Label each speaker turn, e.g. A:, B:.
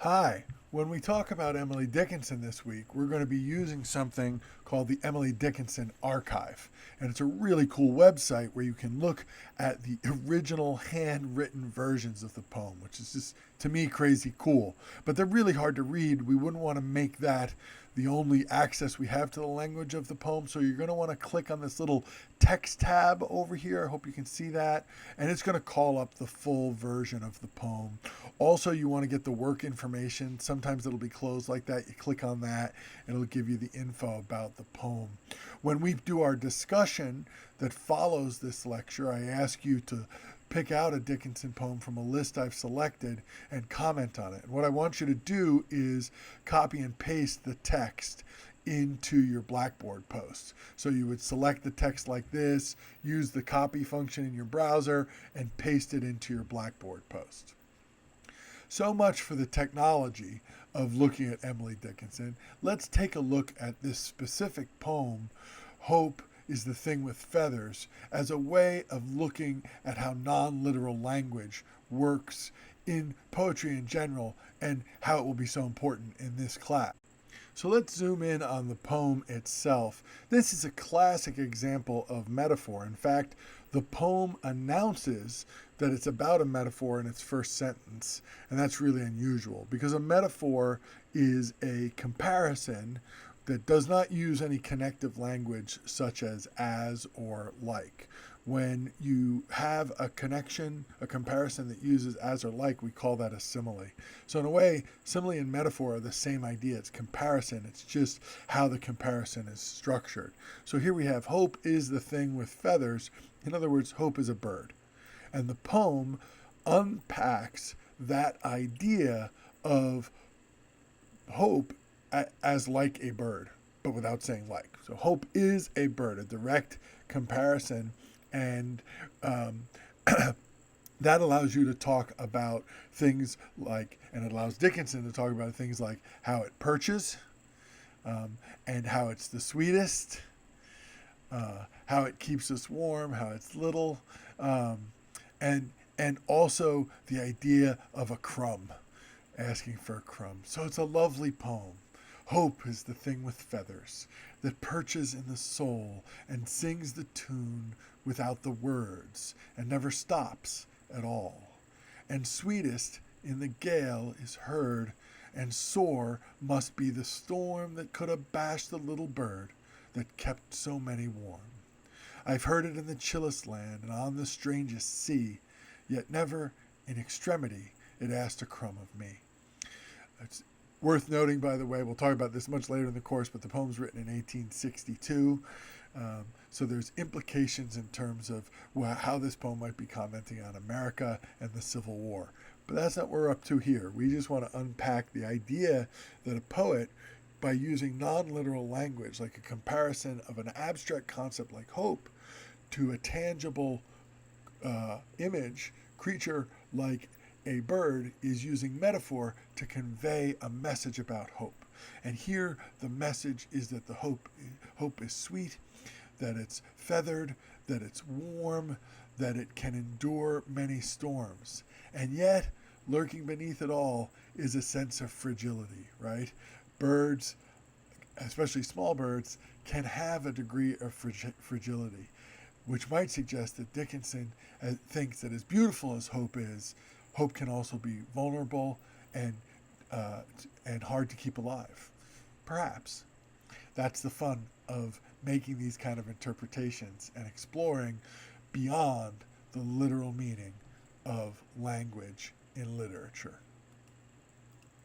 A: Hi. When we talk about Emily Dickinson this week, we're going to be using something called the Emily Dickinson Archive. And it's a really cool website where you can look at the original handwritten versions of the poem, which is just, to me, crazy cool. But they're really hard to read. We wouldn't want to make that the only access we have to the language of the poem. So you're going to want to click on this little text tab over here. I hope you can see that. And it's going to call up the full version of the poem. Also, you want to get the work information. Sometimes it'll be closed like that. You click on that, and it'll give you the info about the poem. When we do our discussion that follows this lecture, I ask you to pick out a Dickinson poem from a list I've selected and comment on it. And what I want you to do is copy and paste the text into your Blackboard post. So you would select the text like this, use the copy function in your browser, and paste it into your Blackboard post. So much for the technology of looking at Emily Dickinson. Let's take a look at this specific poem, Hope is the Thing with Feathers, as a way of looking at how non-literal language works in poetry in general and how it will be so important in this class. So let's zoom in on the poem itself. This is a classic example of metaphor. In fact, the poem announces that it's about a metaphor in its first sentence, and that's really unusual because a metaphor is a comparison that does not use any connective language such as or like. When you have a connection, a comparison that uses as or like, we call that a simile. So in a way, simile and metaphor are the same idea. It's comparison. It's just how the comparison is structured. So here we have hope is the thing with feathers. In other words, hope is a bird. And the poem unpacks that idea of hope as like a bird, but without saying like. So hope is a bird, a direct comparison, and that allows you to talk about things like, and it allows Dickinson to talk about things like how it perches, and how it's the sweetest, how it keeps us warm, how it's little, and also the idea of a crumb, asking for a crumb. So it's a lovely poem. Hope is the thing with feathers that perches in the soul and sings the tune without the words and never stops at all. And sweetest in the gale is heard, and sore must be the storm that could have bashed the little bird that kept so many warm. I've heard it in the chillest land and on the strangest sea, yet never in extremity it asked a crumb of me. It's worth noting, by the way, we'll talk about this much later in the course, but the poem's written in 1862. So there's implications in terms of how this poem might be commenting on America and the Civil War. But that's not what we're up to here. We just want to unpack the idea that a poet, by using non-literal language, like a comparison of an abstract concept like hope to a tangible image, creature like a bird, is using metaphor to convey a message about hope. And here the message is that the hope is sweet, that it's feathered, that it's warm, that it can endure many storms. And yet, lurking beneath it all is a sense of fragility, right? Birds, especially small birds, can have a degree of fragility, which might suggest that Dickinson thinks that as beautiful as hope is, hope can also be vulnerable and hard to keep alive. Perhaps. That's the fun of making these kind of interpretations and exploring beyond the literal meaning of language in literature.